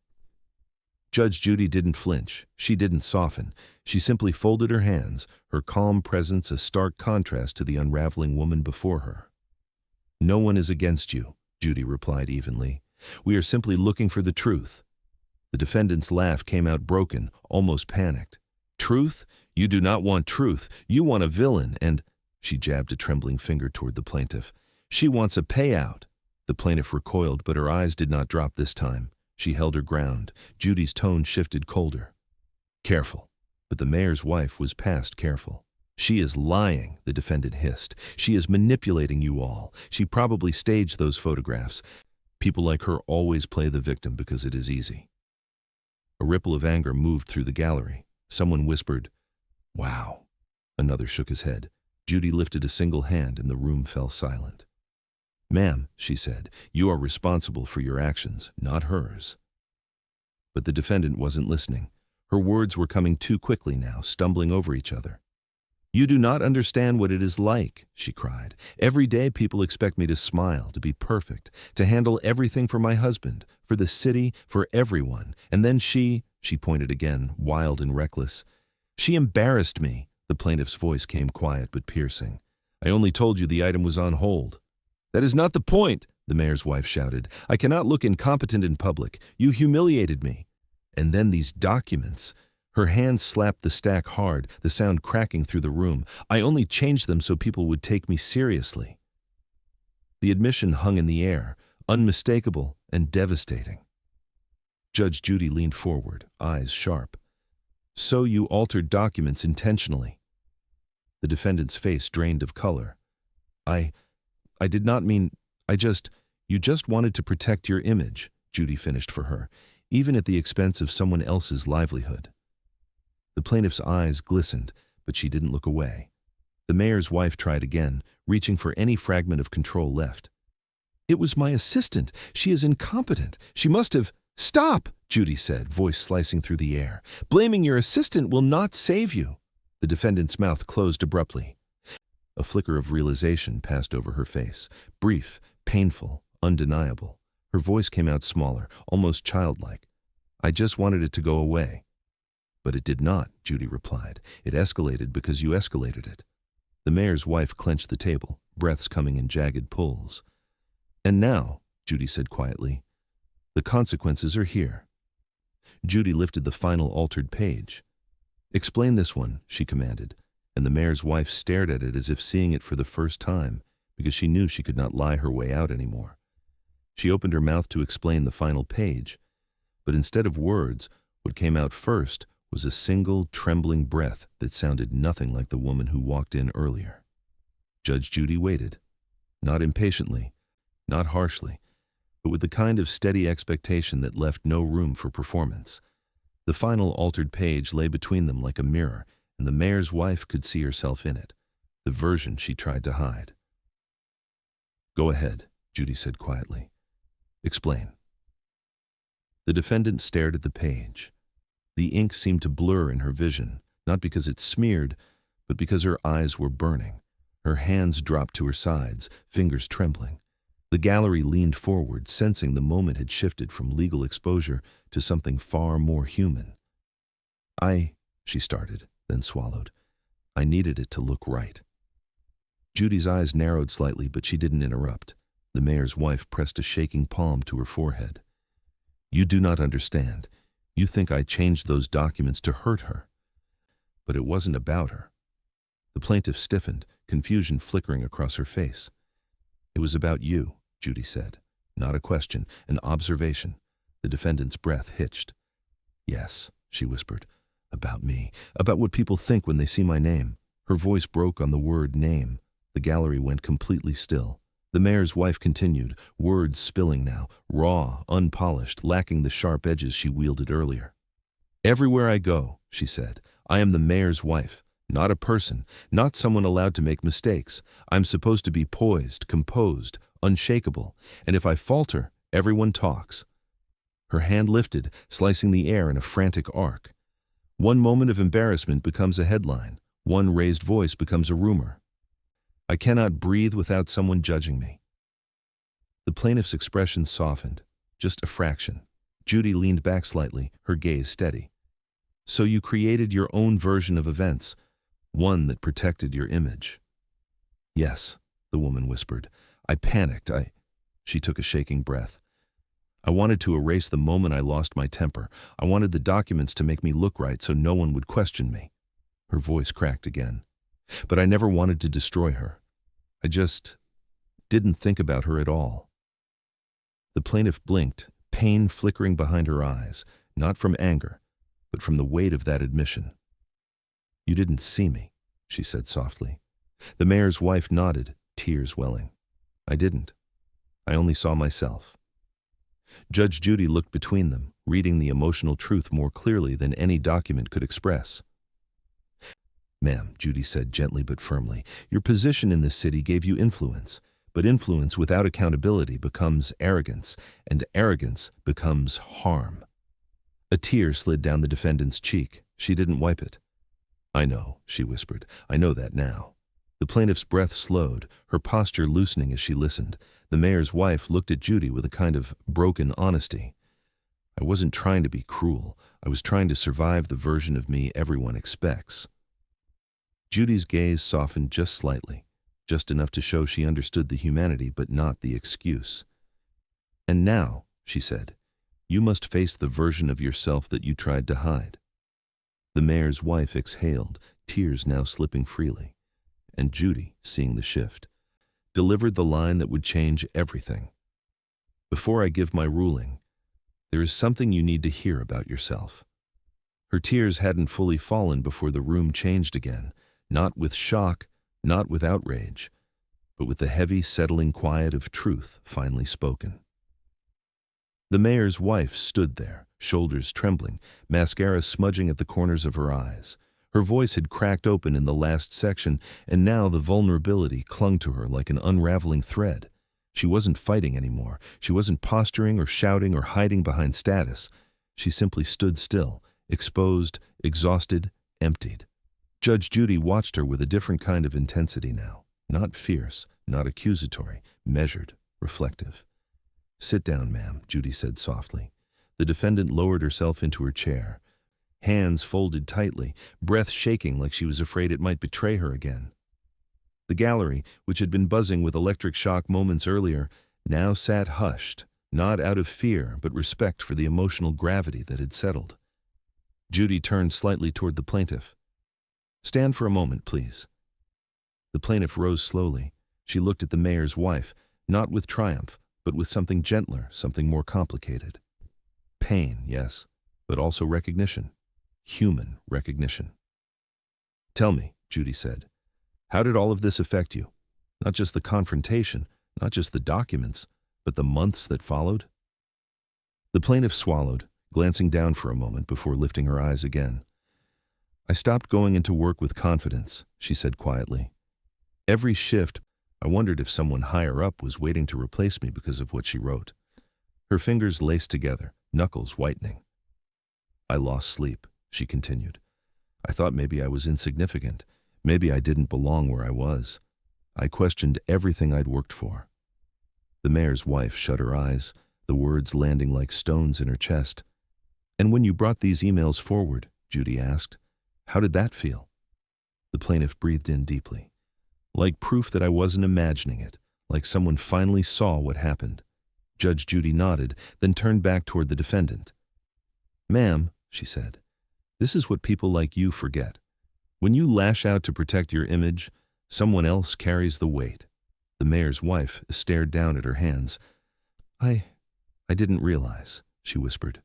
Judge Judy didn't flinch. She didn't soften. She simply folded her hands, her calm presence a stark contrast to the unraveling woman before her. "No one is against you," Judy replied evenly. "We are simply looking for the truth." The defendant's laugh came out broken, almost panicked. "Truth? You do not want truth. You want a villain, and—" She jabbed a trembling finger toward the plaintiff. "She wants a payout." The plaintiff recoiled, but her eyes did not drop this time. She held her ground. Judy's tone shifted colder. "Careful." But the mayor's wife was past careful. She is lying, the defendant hissed. She is manipulating you all. She probably staged those photographs. People like her always play the victim because it is easy. A ripple of anger moved through the gallery. Someone whispered, "Wow." Another shook his head. Judy lifted a single hand and the room fell silent. "Ma'am," she said, "you are responsible for your actions, not hers." But the defendant wasn't listening. Her words were coming too quickly now, stumbling over each other. "You do not understand what it is like," she cried. "Every day people expect me to smile, to be perfect, to handle everything for my husband, for the city, for everyone. And then she pointed again, wild and reckless. "She embarrassed me." The plaintiff's voice came quiet but piercing. "I only told you the item was on hold." "That is not the point," the mayor's wife shouted. "I cannot look incompetent in public. You humiliated me." And then these documents. Her hand slapped the stack hard, the sound cracking through the room. "I only changed them so people would take me seriously." The admission hung in the air, unmistakable and devastating. Judge Judy leaned forward, eyes sharp. "So you altered documents intentionally?" The defendant's face drained of color. I did not mean, you just wanted to protect your image," Judy finished for her, "even at the expense of someone else's livelihood." The plaintiff's eyes glistened, but she didn't look away. The mayor's wife tried again, reaching for any fragment of control left. "It was my assistant. She is incompetent. She must have—" "Stop," Judy said, voice slicing through the air. "Blaming your assistant will not save you." The defendant's mouth closed abruptly. A flicker of realization passed over her face, brief, painful, undeniable. Her voice came out smaller, almost childlike. "I just wanted it to go away." "But it did not," Judy replied. "It escalated because you escalated it." The mayor's wife clenched the table, breaths coming in jagged pulls. "And now," Judy said quietly, "the consequences are here." Judy lifted the final altered page. "Explain this one," she commanded, and the mayor's wife stared at it as if seeing it for the first time, because she knew she could not lie her way out anymore. She opened her mouth to explain the final page, but instead of words, what came out first was a single, trembling breath that sounded nothing like the woman who walked in earlier. Judge Judy waited, not impatiently, not harshly, but with the kind of steady expectation that left no room for performance. The final altered page lay between them like a mirror, and the mayor's wife could see herself in it, the version she tried to hide. "Go ahead," Judy said quietly. "Explain." The defendant stared at the page. The ink seemed to blur in her vision, not because it smeared, but because her eyes were burning. Her hands dropped to her sides, fingers trembling. The gallery leaned forward, sensing the moment had shifted from legal exposure to something far more human. She started, then swallowed. "I needed it to look right." Judy's eyes narrowed slightly, but she didn't interrupt. The mayor's wife pressed a shaking palm to her forehead. "You do not understand. You think I changed those documents to hurt her. But it wasn't about her." The plaintiff stiffened, confusion flickering across her face. "It was about you," Judy said. Not a question, an observation. The defendant's breath hitched. "Yes," she whispered. "About me. About what people think when they see my name." Her voice broke on the word name. The gallery went completely still. The mayor's wife continued, words spilling now, raw, unpolished, lacking the sharp edges she wielded earlier. "Everywhere I go," she said, "I am the mayor's wife, not a person, not someone allowed to make mistakes. I'm supposed to be poised, composed, unshakable, and if I falter, everyone talks." Her hand lifted, slicing the air in a frantic arc. One moment of embarrassment becomes a headline. One raised voice becomes a rumor. "I cannot breathe without someone judging me." The plaintiff's expression softened, just a fraction. Judy leaned back slightly, her gaze steady. "So you created your own version of events, one that protected your image." "Yes," the woman whispered. "I panicked. She took a shaking breath. "I wanted to erase the moment I lost my temper. I wanted the documents to make me look right so no one would question me." Her voice cracked again. "But I never wanted to destroy her. I just didn't think about her at all." The plaintiff blinked, pain flickering behind her eyes, not from anger, but from the weight of that admission. "You didn't see me," she said softly. The mayor's wife nodded, tears welling. I didn't. I only saw myself. Judge Judy looked between them, reading the emotional truth more clearly than any document could express. Ma'am, Judy said gently but firmly, your position in this city gave you influence, but influence without accountability becomes arrogance, and arrogance becomes harm. A tear slid down the defendant's cheek. She didn't wipe it. I know, she whispered. I know that now. The plaintiff's breath slowed, her posture loosening as she listened. The mayor's wife looked at Judy with a kind of broken honesty. I wasn't trying to be cruel. I was trying to survive the version of me everyone expects. Judy's gaze softened just slightly, just enough to show she understood the humanity but not the excuse. And now, she said, you must face the version of yourself that you tried to hide. The mayor's wife exhaled, tears now slipping freely. And Judy, seeing the shift, delivered the line that would change everything. Before I give my ruling, there is something you need to hear about yourself. Her tears hadn't fully fallen before the room changed again, not with shock, not with outrage, but with the heavy, settling quiet of truth finally spoken. The mayor's wife stood there, shoulders trembling, mascara smudging at the corners of her eyes. Her voice had cracked open in the last section, and now the vulnerability clung to her like an unraveling thread. She wasn't fighting anymore. She wasn't posturing or shouting or hiding behind status. She simply stood still, exposed, exhausted, emptied. Judge Judy watched her with a different kind of intensity now. Not fierce, not accusatory, measured, reflective. Sit down, ma'am, Judy said softly. The defendant lowered herself into her chair, hands folded tightly, breath shaking like she was afraid it might betray her again. The gallery, which had been buzzing with electric shock moments earlier, now sat hushed, not out of fear but respect for the emotional gravity that had settled. Judy turned slightly toward the plaintiff. Stand for a moment, please. The plaintiff rose slowly. She looked at the mayor's wife, not with triumph, but with something gentler, something more complicated. Pain, yes, but also recognition. Human recognition. Tell me, Judy said, how did all of this affect you? Not just the confrontation, not just the documents, but the months that followed? The plaintiff swallowed, glancing down for a moment before lifting her eyes again. I stopped going into work with confidence, she said quietly. Every shift, I wondered if someone higher up was waiting to replace me because of what she wrote. Her fingers laced together, knuckles whitening. I lost sleep, she continued. I thought maybe I was insignificant. Maybe I didn't belong where I was. I questioned everything I'd worked for. The mayor's wife shut her eyes, the words landing like stones in her chest. And when you brought these emails forward, Judy asked, how did that feel? The plaintiff breathed in deeply. Like proof that I wasn't imagining it, like someone finally saw what happened. Judge Judy nodded, then turned back toward the defendant. Ma'am, she said, this is what people like you forget. When you lash out to protect your image, someone else carries the weight. The mayor's wife stared down at her hands. I didn't realize, she whispered.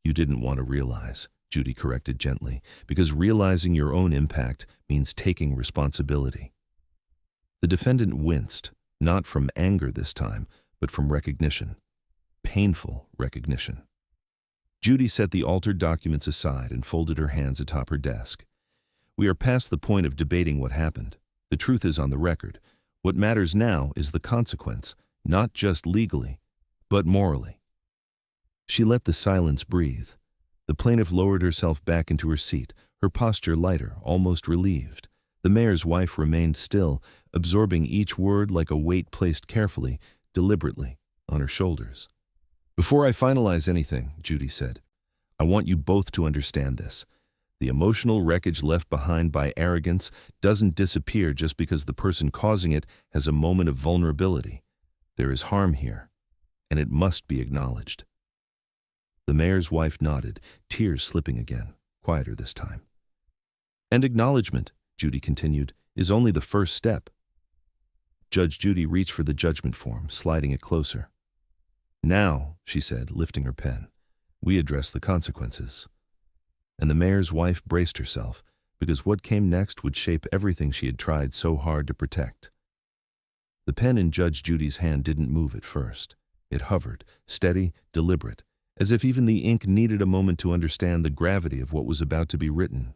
You didn't want to realize, Judy corrected gently, because realizing your own impact means taking responsibility. The defendant winced, not from anger this time, but from recognition. Painful recognition. Judy set the altered documents aside and folded her hands atop her desk. We are past the point of debating what happened. The truth is on the record. What matters now is the consequence, not just legally, but morally. She let the silence breathe. The plaintiff lowered herself back into her seat, her posture lighter, almost relieved. The mayor's wife remained still, absorbing each word like a weight placed carefully, deliberately, on her shoulders. Before I finalize anything, Judy said, I want you both to understand this. The emotional wreckage left behind by arrogance doesn't disappear just because the person causing it has a moment of vulnerability. There is harm here, and it must be acknowledged. The mayor's wife nodded, tears slipping again, quieter this time. And acknowledgement, Judy continued, is only the first step. Judge Judy reached for the judgment form, sliding it closer. Now, she said, lifting her pen, we address the consequences. And the mayor's wife braced herself, because what came next would shape everything she had tried so hard to protect. The pen in Judge Judy's hand didn't move at first. It hovered, steady, deliberate, as if even the ink needed a moment to understand the gravity of what was about to be written.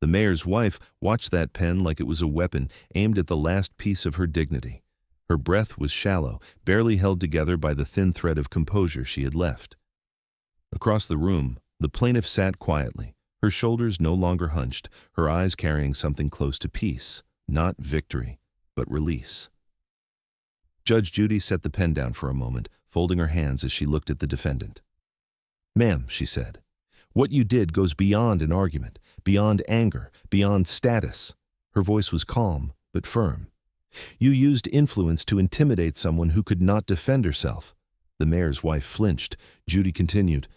The mayor's wife watched that pen like it was a weapon aimed at the last piece of her dignity. Her breath was shallow, barely held together by the thin thread of composure she had left. Across the room, the plaintiff sat quietly, her shoulders no longer hunched, her eyes carrying something close to peace, not victory, but release. Judge Judy set the pen down for a moment, folding her hands as she looked at the defendant. "Ma'am," she said, "what you did goes beyond an argument, beyond anger, beyond status." Her voice was calm, but firm. "You used influence to intimidate someone who could not defend herself." The mayor's wife flinched. Judy continued,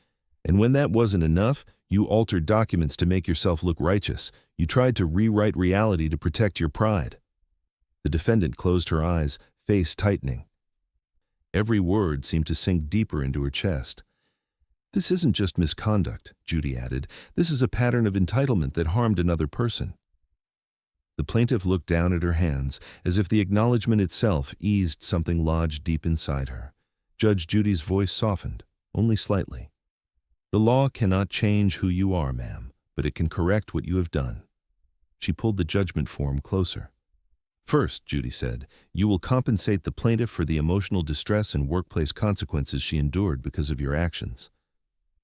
"And when that wasn't enough, you altered documents to make yourself look righteous. You tried to rewrite reality to protect your pride." The defendant closed her eyes, face tightening. Every word seemed to sink deeper into her chest. "This isn't just misconduct," Judy added. "This is a pattern of entitlement that harmed another person." The plaintiff looked down at her hands, as if the acknowledgement itself eased something lodged deep inside her. Judge Judy's voice softened, only slightly. "The law cannot change who you are, ma'am, but it can correct what you have done." She pulled the judgment form closer. "First," Judy said, "you will compensate the plaintiff for the emotional distress and workplace consequences she endured because of your actions."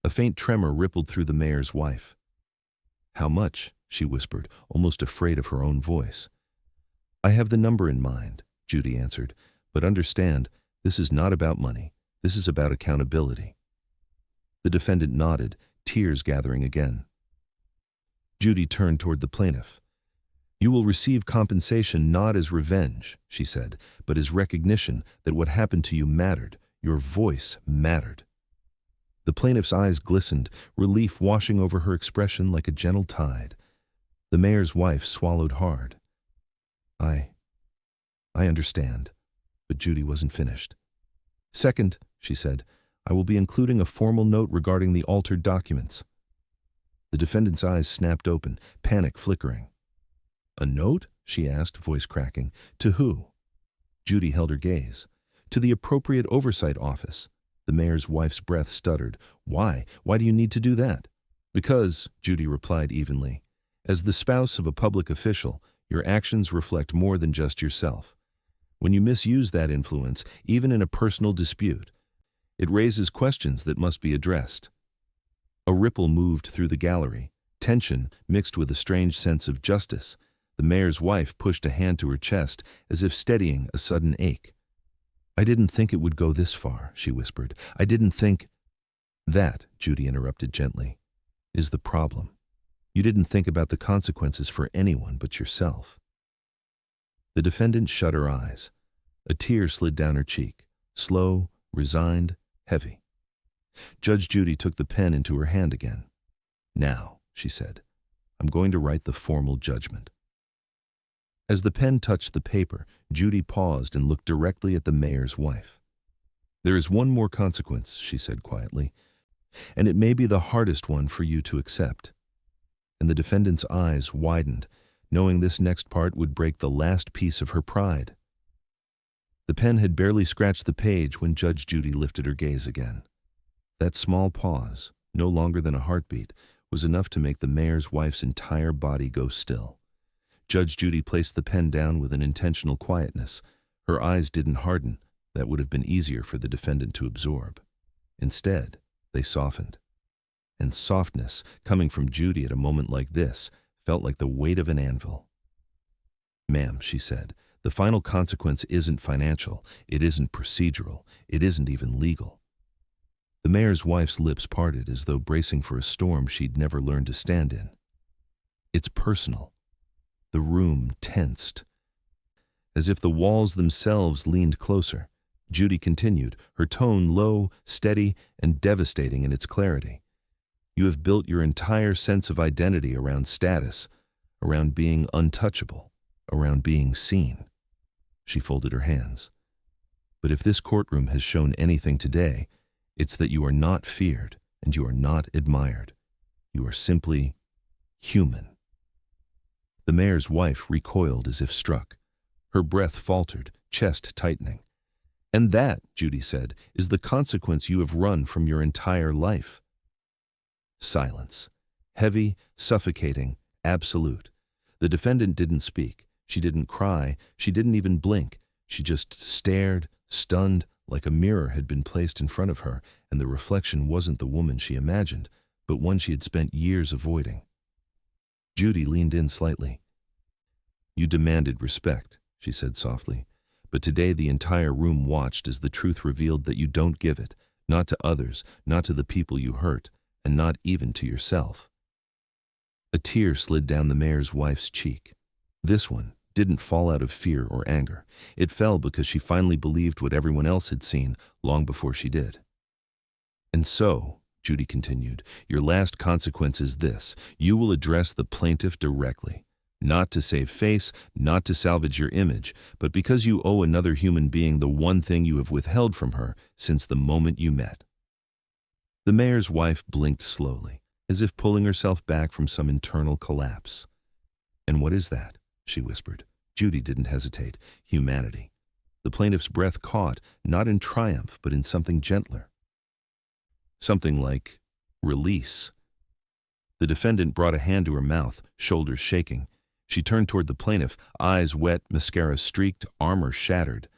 A faint tremor rippled through the mayor's wife. "How much?" she whispered, almost afraid of her own voice. "I have the number in mind," Judy answered, "but understand, this is not about money. This is about accountability." The defendant nodded, tears gathering again. Judy turned toward the plaintiff. "You will receive compensation not as revenge," she said, "but as recognition that what happened to you mattered. Your voice mattered." The plaintiff's eyes glistened, relief washing over her expression like a gentle tide. The mayor's wife swallowed hard. I understand," but Judy wasn't finished. "Second," she said, "I will be including a formal note regarding the altered documents." The defendant's eyes snapped open, panic flickering. "A note?" she asked, voice cracking. "To who?" Judy held her gaze. "To the appropriate oversight office." The mayor's wife's breath stuttered. "Why? Why do you need to do that?" "Because," Judy replied evenly, "as the spouse of a public official, your actions reflect more than just yourself. When you misuse that influence, even in a personal dispute, it raises questions that must be addressed." A ripple moved through the gallery, tension mixed with a strange sense of justice. The mayor's wife pushed a hand to her chest as if steadying a sudden ache. "I didn't think it would go this far," she whispered. "I didn't think—" "That," Judy interrupted gently, "is the problem. You didn't think about the consequences for anyone but yourself." The defendant shut her eyes. A tear slid down her cheek, slow, resigned, heavy. Judge Judy took the pen into her hand again. "Now," she said, "I'm going to write the formal judgment." As the pen touched the paper, Judy paused and looked directly at the mayor's wife. "There is one more consequence," she said quietly, "and it may be the hardest one for you to accept." And the defendant's eyes widened, knowing this next part would break the last piece of her pride. The pen had barely scratched the page when Judge Judy lifted her gaze again. That small pause, no longer than a heartbeat, was enough to make the mayor's wife's entire body go still. Judge Judy placed the pen down with an intentional quietness. Her eyes didn't harden. That would have been easier for the defendant to absorb. Instead, they softened. And softness, coming from Judy at a moment like this, felt like the weight of an anvil. "Ma'am," she said, "the final consequence isn't financial, it isn't procedural, it isn't even legal." The mayor's wife's lips parted as though bracing for a storm she'd never learned to stand in. "It's personal." The room tensed. As if the walls themselves leaned closer, Judy continued, her tone low, steady, and devastating in its clarity. "You have built your entire sense of identity around status, around being untouchable, around being seen." She folded her hands. "But if this courtroom has shown anything today, it's that you are not feared and you are not admired. You are simply human." The mayor's wife recoiled as if struck. Her breath faltered, chest tightening. "And that," Judy said, "is the consequence you have run from your entire life." Silence. Heavy, suffocating, absolute. The defendant didn't speak. She didn't cry. She didn't even blink. She just stared, stunned, like a mirror had been placed in front of her, and the reflection wasn't the woman she imagined, but one she had spent years avoiding. Judy leaned in slightly. "You demanded respect," she said softly, "but today the entire room watched as the truth revealed that you don't give it, not to others, not to the people you hurt, and not even to yourself." A tear slid down the mayor's wife's cheek. This one didn't fall out of fear or anger. It fell because she finally believed what everyone else had seen long before she did. "And so," Judy continued, "your last consequence is this: you will address the plaintiff directly. Not to save face, not to salvage your image, but because you owe another human being the one thing you have withheld from her since the moment you met." The mayor's wife blinked slowly, as if pulling herself back from some internal collapse. "And what is that?" she whispered. Judy didn't hesitate. "Humanity." The plaintiff's breath caught, not in triumph, but in something gentler. Something like release. The defendant brought a hand to her mouth, shoulders shaking. She turned toward the plaintiff, eyes wet, mascara streaked, armor shattered.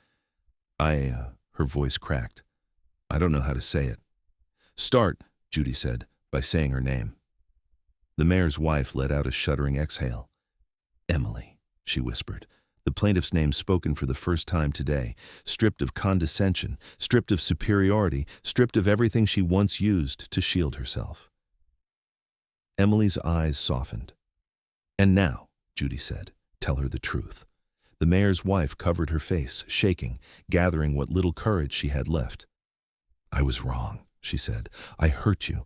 Her voice cracked. "I don't know how to say it." "Start," Judy said, "by saying her name." The mayor's wife let out a shuddering exhale. "Emily," she whispered, the plaintiff's name spoken for the first time today, stripped of condescension, stripped of superiority, stripped of everything she once used to shield herself. Emily's eyes softened. "And now," Judy said, "tell her the truth." The mayor's wife covered her face, shaking, gathering what little courage she had left. "I was wrong," she said. "I hurt you.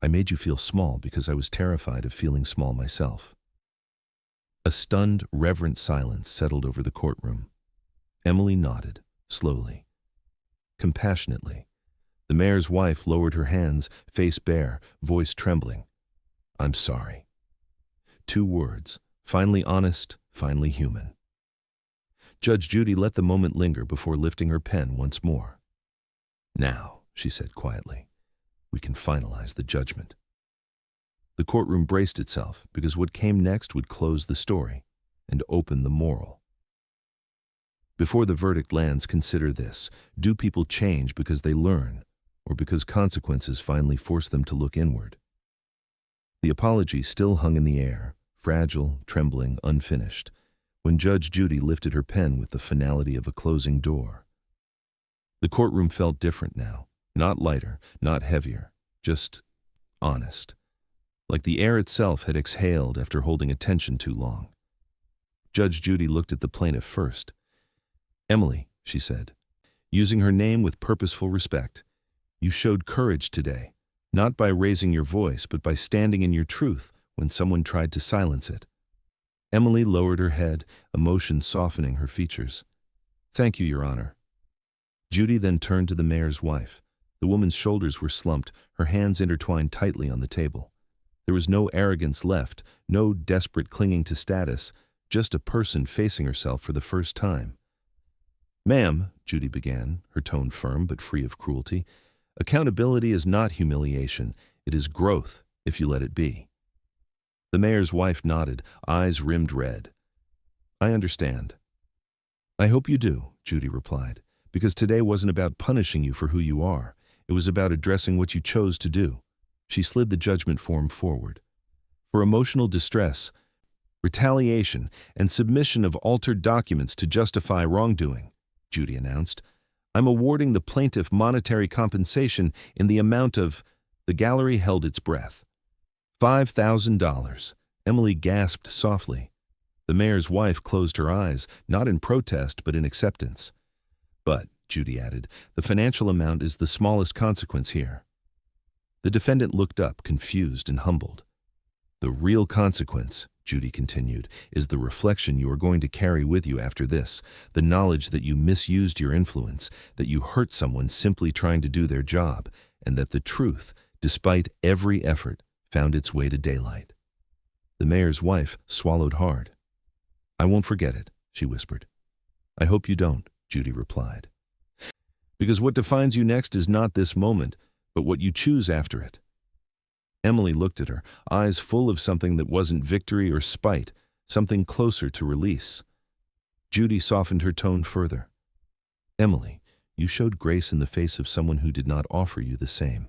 I made you feel small because I was terrified of feeling small myself." A stunned, reverent silence settled over the courtroom. Emily nodded, slowly, compassionately. The mayor's wife lowered her hands, face bare, voice trembling. "I'm sorry." 2 words, finally honest, finally human. Judge Judy let the moment linger before lifting her pen once more. "Now," she said quietly, "we can finalize the judgment." The courtroom braced itself because what came next would close the story and open the moral. Before the verdict lands, consider this: do people change because they learn, or because consequences finally force them to look inward? The apology still hung in the air, fragile, trembling, unfinished, when Judge Judy lifted her pen with the finality of a closing door. The courtroom felt different now, not lighter, not heavier, just honest, like the air itself had exhaled after holding attention too long. Judge Judy looked at the plaintiff first. "Emily," she said, using her name with purposeful respect, "you showed courage today, not by raising your voice, but by standing in your truth when someone tried to silence it." Emily lowered her head, emotion softening her features. "Thank you, Your Honor." Judy then turned to the mayor's wife. The woman's shoulders were slumped, her hands intertwined tightly on the table. There was no arrogance left, no desperate clinging to status, just a person facing herself for the first time. "Ma'am," Judy began, her tone firm but free of cruelty, "accountability is not humiliation. It is growth, if you let it be." The mayor's wife nodded, eyes rimmed red. "I understand." "I hope you do," Judy replied, "because today wasn't about punishing you for who you are. It was about addressing what you chose to do." She slid the judgment form forward. "For emotional distress, retaliation, and submission of altered documents to justify wrongdoing," Judy announced, "I'm awarding the plaintiff monetary compensation in the amount of—" The gallery held its breath. $5,000. Emily gasped softly. The mayor's wife closed her eyes, not in protest but in acceptance. "But," Judy added, "the financial amount is the smallest consequence here." The defendant looked up, confused and humbled. "The real consequence," Judy continued, "is the reflection you are going to carry with you after this, the knowledge that you misused your influence, that you hurt someone simply trying to do their job, and that the truth, despite every effort, found its way to daylight." The mayor's wife swallowed hard. I won't forget it, she whispered. I hope you don't, Judy replied. Because what defines you next is not this moment, but what you choose after it. Emily looked at her, eyes full of something that wasn't victory or spite, something closer to release. Judy softened her tone further. Emily, you showed grace in the face of someone who did not offer you the same.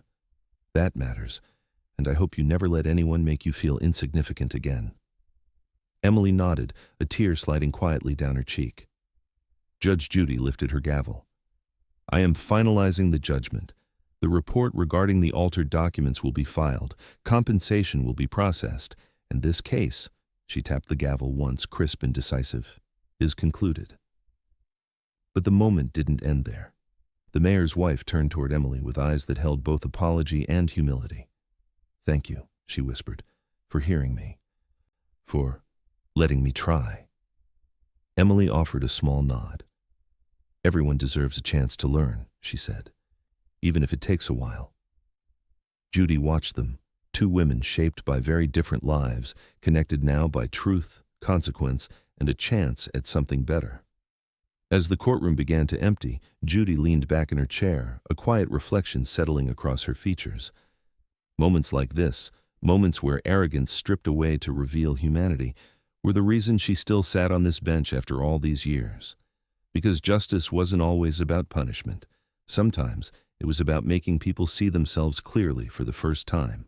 That matters, and I hope you never let anyone make you feel insignificant again. Emily nodded, a tear sliding quietly down her cheek. Judge Judy lifted her gavel. I am finalizing the judgment. The report regarding the altered documents will be filed, compensation will be processed, and this case, she tapped the gavel once, crisp and decisive, is concluded. But the moment didn't end there. The mayor's wife turned toward Emily with eyes that held both apology and humility. Thank you, she whispered, for hearing me, for letting me try. Emily offered a small nod. Everyone deserves a chance to learn, she said, even if it takes a while. Judy watched them, two women shaped by very different lives, connected now by truth, consequence, and a chance at something better. As the courtroom began to empty, Judy leaned back in her chair, a quiet reflection settling across her features. Moments like this, moments where arrogance stripped away to reveal humanity, were the reason she still sat on this bench after all these years. Because justice wasn't always about punishment. Sometimes it was about making people see themselves clearly for the first time.